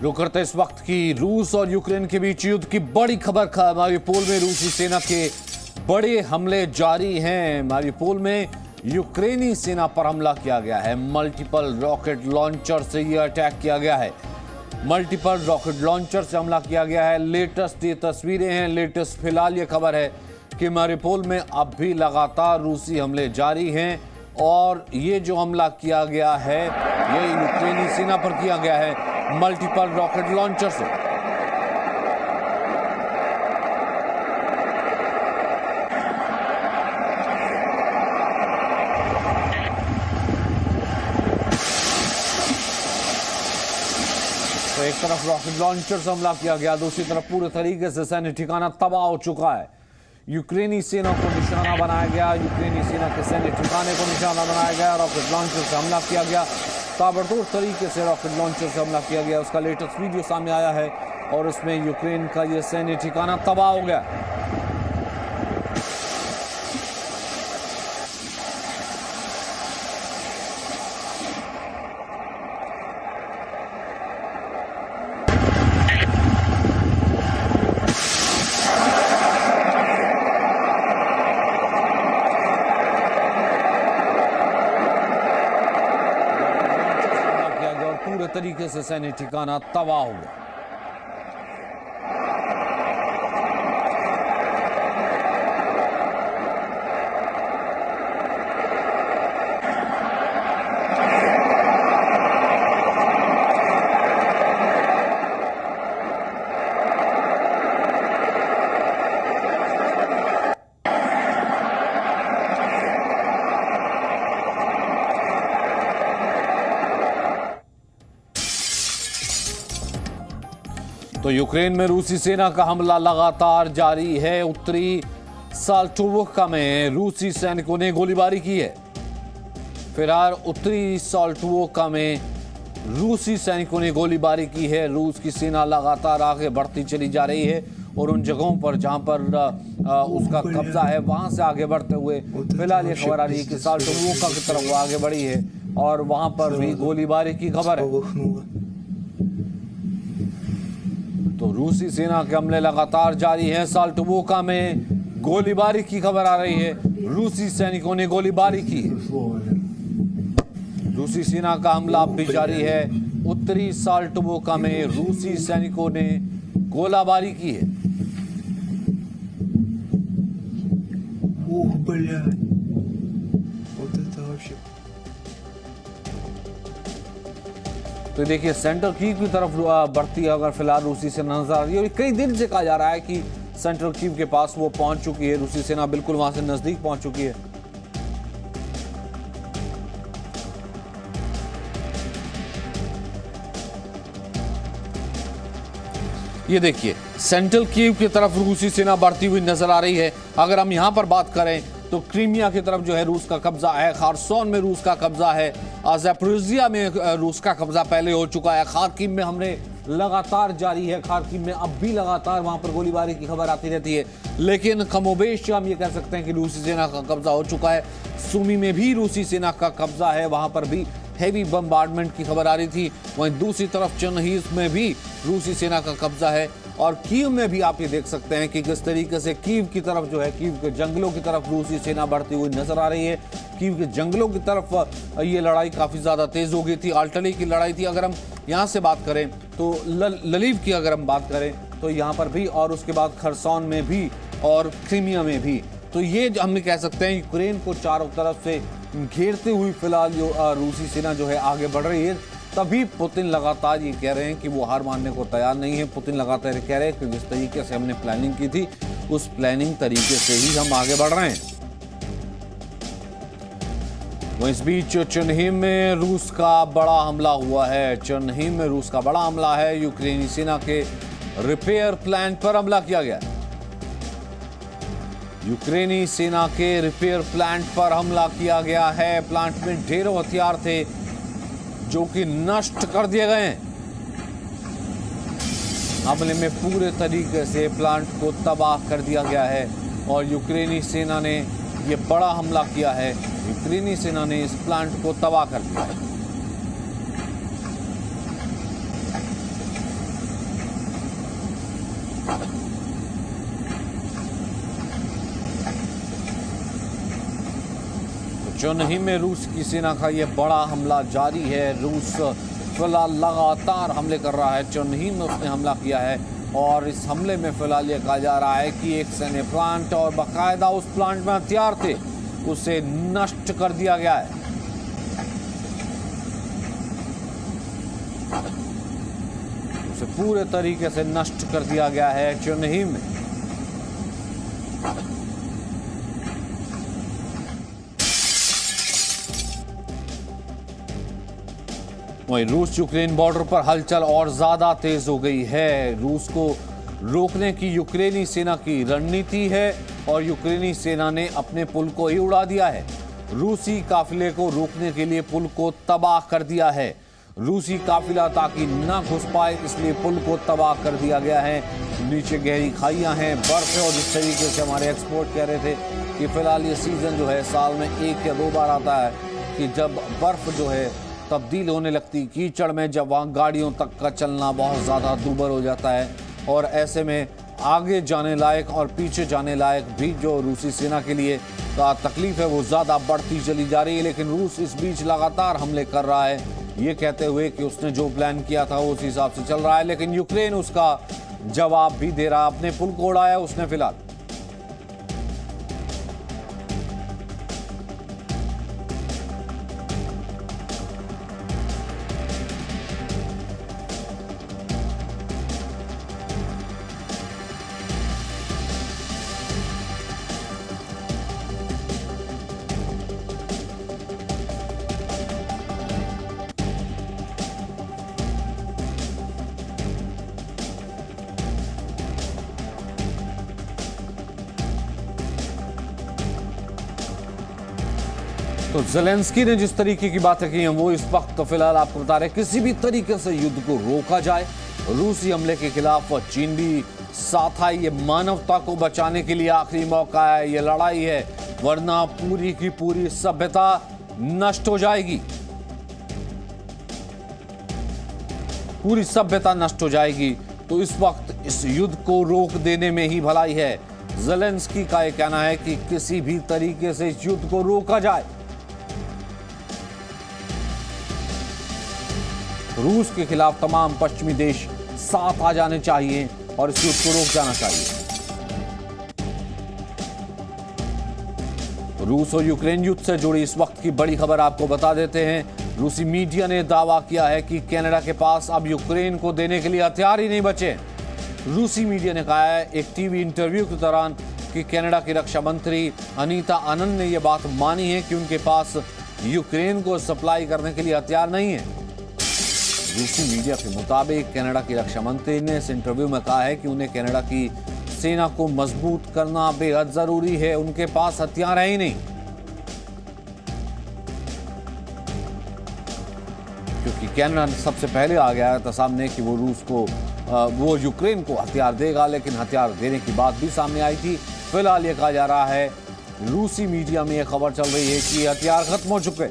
रुक करते इस वक्त की रूस और यूक्रेन के बीच युद्ध की बड़ी खबर। मारिउपोल में रूसी सेना के बड़े हमले जारी हैं। मारिउपोल में यूक्रेनी सेना पर हमला किया गया है। मल्टीपल रॉकेट लॉन्चर से यह अटैक किया गया है। मल्टीपल रॉकेट लॉन्चर से हमला किया गया है। लेटेस्ट ये तस्वीरें हैं। लेटेस्ट फिलहाल ये खबर है कि मारिउपोल में अब भी लगातार रूसी हमले जारी हैं और ये जो हमला किया गया है ये यूक्रेनी सेना पर किया गया है मल्टीपल रॉकेट लॉन्चर से। तो एक तरफ रॉकेट लॉन्चर से हमला किया गया, दूसरी तरफ पूरे तरीके से सैन्य ठिकाना तबाह हो चुका है। यूक्रेनी सेना को निशाना बनाया गया, यूक्रेनी सेना के सैन्य ठिकाने को निशाना बनाया गया, रॉकेट लॉन्चर से हमला किया गया। ताबड़तोड़ तरीके से रॉकेट लॉन्चर से हमला किया गया। उसका लेटेस्ट वीडियो सामने आया है और उसमें यूक्रेन का यह सैन्य ठिकाना तबाह हो गया। पूरे तरीके से सैन्य ठिकाना तबाह हो गया। तो यूक्रेन में रूसी सेना का हमला लगातार जारी है। उत्तरी साल्टोवोका में रूसी सैनिकों ने गोलीबारी की है। फिलहाल उत्तरी साल्टोवोका में रूसी सैनिकों ने गोलीबारी की है। रूस की सेना लगातार आगे बढ़ती चली जा रही है और उन जगहों पर जहां पर उसका कब्जा है वहां से आगे बढ़ते हुए फिलहाल ये खबर आ रही है कि साल्टोवोका की तरफ वो आगे बढ़ी है और वहां पर भी गोलीबारी की खबर है। तो रूसी सेना के हमले लगातार जारी हैं। साल्टोवोका में गोलीबारी की खबर आ रही है। रूसी सैनिकों ने गोलीबारी की है। रूसी सेना का हमला अब भी जारी है। उत्तरी साल्टोवोका में रूसी सैनिकों ने गोलाबारी की है। तो देखिए सेंट्रल कीव की तरफ बढ़ती है अगर फिलहाल रूसी सेना नजर आ रही है। कई दिन से कहा जा रहा है कि सेंट्रल कीव के पास वो पहुंच चुकी है। रूसी सेना बिल्कुल वहां से नजदीक पहुंच चुकी है। ये देखिए सेंट्रल कीव की तरफ रूसी सेना बढ़ती हुई नजर आ रही है। अगर हम यहां पर बात करें तो क्रीमिया की तरफ जो है रूस का कब्जा है, खारसोन में रूस का कब्जा है, ज़ैपोरिज़िया में रूस का कब्जा पहले हो चुका है, खार्किव में हमने लगातार जारी है। खार्किव में अब भी लगातार वहां पर गोलीबारी की खबर आती रहती है, लेकिन कमोबेश हम ये कह सकते हैं कि रूसी सेना का कब्जा हो चुका है। सुमी में भी रूसी सेना का कब्जा है, वहां पर भी हैवी बम्बार्डमेंट की खबर आ रही थी। वहीं दूसरी तरफ चर्निहिव में भी रूसी सेना का कब्जा है और कीव में भी आप ये देख सकते हैं कि किस तरीके से कीव की तरफ जो है, कीव के जंगलों की तरफ रूसी सेना बढ़ती हुई नजर आ रही है। कीव के जंगलों की तरफ ये लड़ाई काफी ज्यादा तेज हो गई थी। आल्टली की लड़ाई थी। अगर हम यहाँ से बात करें तो ललीव की अगर हम बात करें तो यहाँ पर भी और उसके बाद खरसोन में भी और क्रीमिया में भी। तो ये हम कह सकते हैं यूक्रेन को चारों तरफ से घेरते हुए फिलहाल जो रूसी सेना जो है आगे बढ़ रही है। तभी पुतिन लगातार ये कह रहे हैं कि वो हार मानने को तैयार नहीं है। पुतिन लगातार कह रहे हैं कि जिस तरीके से हमने प्लानिंग की थी उस प्लानिंग तरीके से ही हम आगे बढ़ रहे हैं। वो इस बीच चर्निहिव में रूस का बड़ा हमला हुआ है। चर्निहिव में रूस का बड़ा हमला है। यूक्रेनी सेना के रिपेयर प्लांट पर हमला किया गया। यूक्रेनी सेना के रिपेयर प्लांट पर हमला किया गया है। प्लांट में ढेरों हथियार थे जो कि नष्ट कर दिए गए हैं। हमले में पूरे तरीके से प्लांट को तबाह कर दिया गया है और यूक्रेनी सेना ने यह बड़ा हमला किया है। यूक्रेनी सेना ने इस प्लांट को तबाह कर दिया है। चुनही में रूस की सेना का यह बड़ा हमला जारी है। रूस फिलहाल लगातार हमले कर रहा है। चुनही में उसने हमला किया है और इस हमले में फिलहाल यह कहा जा रहा है कि एक सैन्य प्लांट और बाकायदा उस प्लांट में हथियार थे उसे नष्ट कर दिया गया है। उसे पूरे तरीके से नष्ट कर दिया गया है चुनही में। वहीं रूस यूक्रेन बॉर्डर पर हलचल और ज्यादा तेज हो गई है। रूस को रोकने की यूक्रेनी सेना की रणनीति है और यूक्रेनी सेना ने अपने पुल को ही उड़ा दिया है। रूसी काफिले को रोकने के लिए पुल को तबाह कर दिया है। रूसी काफिला ताकि न घुस पाए इसलिए पुल को तबाह कर दिया गया है। नीचे गहरी खाइयां हैं, बर्फ है और जिस तरीके से हमारे एक्सपर्ट कह रहे थे कि फिलहाल ये सीजन जो है साल में 1 या 2 बार आता है कि जब बर्फ जो है तब्दील होने लगती कीचड़ में, जब वहाँ गाड़ियों तक का चलना बहुत ज़्यादा दूभर हो जाता है और ऐसे में आगे जाने लायक और पीछे जाने लायक भी जो रूसी सेना के लिए का तकलीफ है वो ज़्यादा बढ़ती चली जा रही है। लेकिन रूस इस बीच लगातार हमले कर रहा है, ये कहते हुए कि उसने जो प्लान किया था उस हिसाब से चल रहा है। लेकिन यूक्रेन उसका जवाब भी दे रहा है। अपने पुल को उड़ाया उसने फिलहाल। तो ज़ेलेंस्की ने जिस तरीके की बातें की हैं वो इस वक्त तो फिलहाल आपको बता रहे हैं किसी भी तरीके से युद्ध को रोका जाए। रूसी हमले के खिलाफ चीन भी साथ आई। ये मानवता को बचाने के लिए आखिरी मौका है, ये लड़ाई है, वरना पूरी की पूरी सभ्यता नष्ट हो जाएगी। पूरी सभ्यता नष्ट हो जाएगी। तो इस वक्त इस युद्ध को रोक देने में ही भलाई है। ज़ेलेंस्की का यह कहना है कि किसी भी तरीके से इस युद्ध को रोका जाए। रूस के खिलाफ तमाम पश्चिमी देश साथ आ जाने चाहिए और इस युद्ध को रोक जाना चाहिए। रूस और यूक्रेन युद्ध से जुड़ी इस वक्त की बड़ी खबर आपको बता देते हैं। रूसी मीडिया ने दावा किया है कि कनाडा के पास अब यूक्रेन को देने के लिए हथियार ही नहीं बचे। रूसी मीडिया ने कहा है एक टीवी इंटरव्यू के दौरान कि कनाडा की रक्षा मंत्री अनीता आनंद ने यह बात मानी है कि उनके पास यूक्रेन को सप्लाई करने के लिए हथियार नहीं है। रूसी मीडिया के मुताबिक कनाडा की रक्षा मंत्री ने इस इंटरव्यू में कहा है कि उन्हें कनाडा की सेना को मजबूत करना बेहद जरूरी है, उनके पास हथियार है ही नहीं। क्योंकि कनाडा सबसे पहले आ गया था सामने कि वो यूक्रेन को हथियार देगा, लेकिन हथियार देने की बात भी सामने आई थी। फिलहाल ये कहा जा रहा है, रूसी मीडिया में यह खबर चल रही है कि हथियार खत्म हो चुके।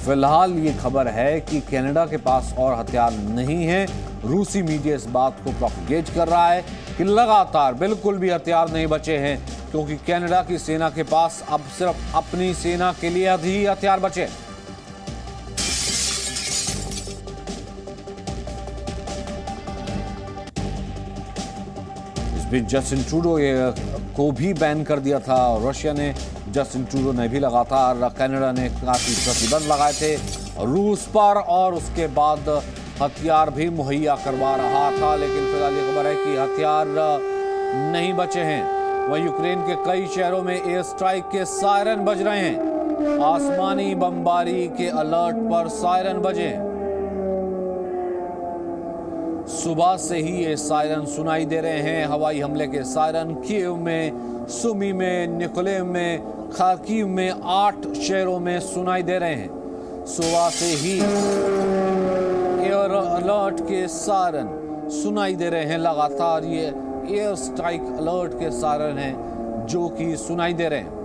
फिलहाल ये खबर है कि कनाडा के पास और हथियार नहीं है। रूसी मीडिया इस बात को प्रोपेगेट कर रहा है कि लगातार बिल्कुल भी हथियार नहीं बचे हैं, क्योंकि कनाडा की सेना के पास अब सिर्फ अपनी सेना के लिए ही हथियार बचे। इस बीच जस्टिन ट्रूडो को भी बैन कर दिया था। रशिया ने, जस्टिन ट्रूडो ने भी लगातार, कनाडा ने काफी प्रतिबंध लगाए थे रूस पर और उसके बाद हथियार भी मुहैया करवा रहा था। लेकिन फिलहाल ये खबर है कि हथियार नहीं बचे हैं। वहीं यूक्रेन के कई शहरों में एयर स्ट्राइक के सायरन बज रहे हैं। आसमानी बमबारी के अलर्ट पर सायरन बजे। सुबह से ही ये सायरन सुनाई दे रहे हैं। हवाई हमले के सायरन कीव में, सुमी में, निकोलेव में, खार्किव में 8 शहरों में सुनाई दे रहे हैं। सुबह से ही एयर अलर्ट के सायरन सुनाई दे रहे हैं। लगातार ये एयर स्ट्राइक अलर्ट के सायरन हैं जो कि सुनाई दे रहे हैं।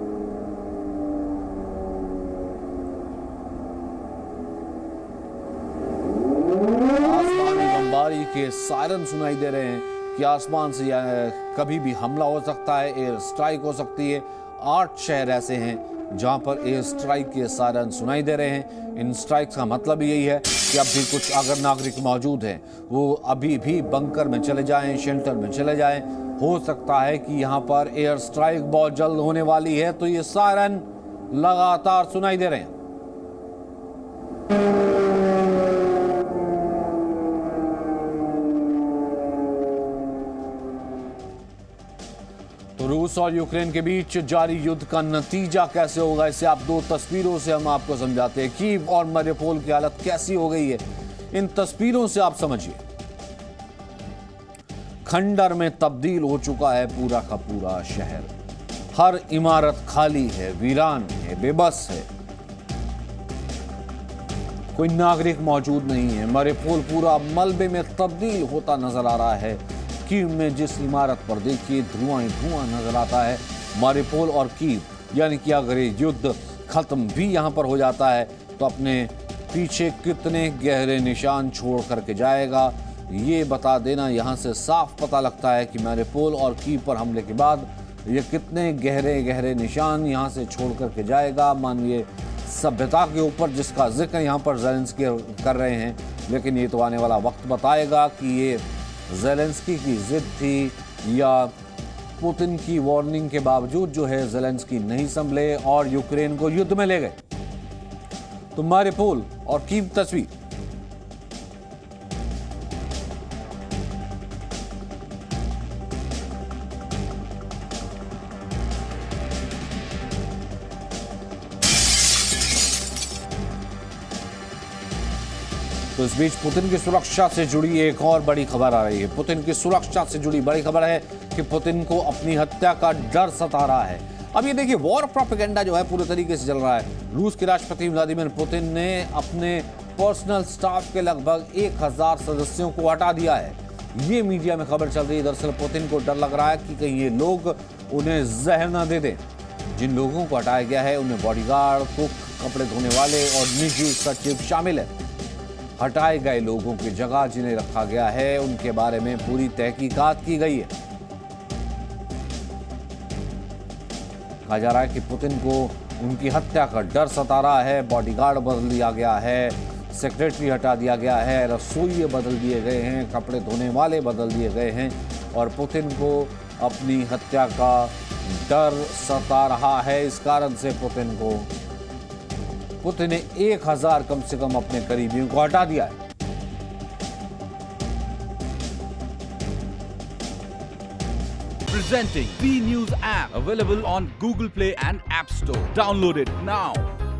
के सायरन सुनाई दे रहे हैं कि आसमान से कभी भी हमला हो सकता है, एयर स्ट्राइक हो सकती है। 8 शहर ऐसे हैं जहां पर एयर स्ट्राइक के सायरन सुनाई दे रहे हैं। इन स्ट्राइक्स का मतलब यही है कि अब भी कुछ अगर नागरिक मौजूद हैं वो अभी भी बंकर में चले जाएं, शेल्टर में चले जाएं। हो सकता है कि यहाँ पर एयर स्ट्राइक बहुत जल्द होने वाली है, तो ये सायरन लगातार सुनाई दे रहे हैं। तो रूस और यूक्रेन के बीच जारी युद्ध का नतीजा कैसे होगा, इसे आप 2 तस्वीरों से हम आपको समझाते हैं। कीव और मारिउपोल की हालत कैसी हो गई है, इन तस्वीरों से आप समझिए। खंडर में तब्दील हो चुका है पूरा का पूरा शहर। हर इमारत खाली है, वीरान है, बेबस है, कोई नागरिक मौजूद नहीं है। मारिउपोल पूरा मलबे में तब्दील होता नजर आ रहा है। कीव में जिस इमारत पर देखिए धुआं ही धुआं नजर आता है। मारिउपोल और कीव, यानी कि अगर ये युद्ध खत्म भी यहां पर हो जाता है तो अपने पीछे कितने गहरे निशान छोड़ करके जाएगा, ये बता देना यहां से साफ पता लगता है कि मारिउपोल और कीव पर हमले के बाद ये कितने गहरे गहरे निशान यहां से छोड़ करके जाएगा। मानिए सभ्यता के ऊपर, जिसका जिक्र यहाँ पर ज़ेलेंस्की कर रहे हैं, लेकिन ये तो आने वाला वक्त बताएगा कि ये ज़ेलेंस्की की जिद थी या पुतिन की वार्निंग के बावजूद जो है ज़ेलेंस्की नहीं संभले और यूक्रेन को युद्ध में ले गए। तो मारिउपोल और कीव तस्वीर। तो इस बीच पुतिन की सुरक्षा से जुड़ी एक और बड़ी खबर आ रही है। पुतिन की सुरक्षा से जुड़ी बड़ी खबर है कि पुतिन को अपनी हत्या का डर सता रहा है। अब ये देखिए, वॉर प्रोपेगेंडा जो है पूरे तरीके से चल रहा है। रूस के राष्ट्रपति व्लादिमीर पुतिन ने अपने पर्सनल स्टाफ के लगभग 1000 सदस्यों को हटा दिया है। ये मीडिया में खबर चल रही है। दरअसल पुतिन को डर लग रहा है कि कहीं ये लोग उन्हें जहर न दे दें। जिन लोगों को हटाया गया है उनमें बॉडीगार्ड, कुक, कपड़े धोने वाले और निजी सचिव शामिल है। हटाए गए लोगों की जगह जिन्हें रखा गया है उनके बारे में पूरी तहकीकात की गई है। कहा जा रहा है कि पुतिन को उनकी हत्या का डर सता रहा है। बॉडीगार्ड बदल दिया गया है, सेक्रेटरी हटा दिया गया है, रसोइये बदल दिए गए हैं, कपड़े धोने वाले बदल दिए गए हैं और पुतिन को अपनी हत्या का डर सता रहा है। इस कारण से पुतिन ने 1000 कम से कम अपने करीबियों को हटा दिया है। Presenting B News app, available on Google Play and App Store. Download it now.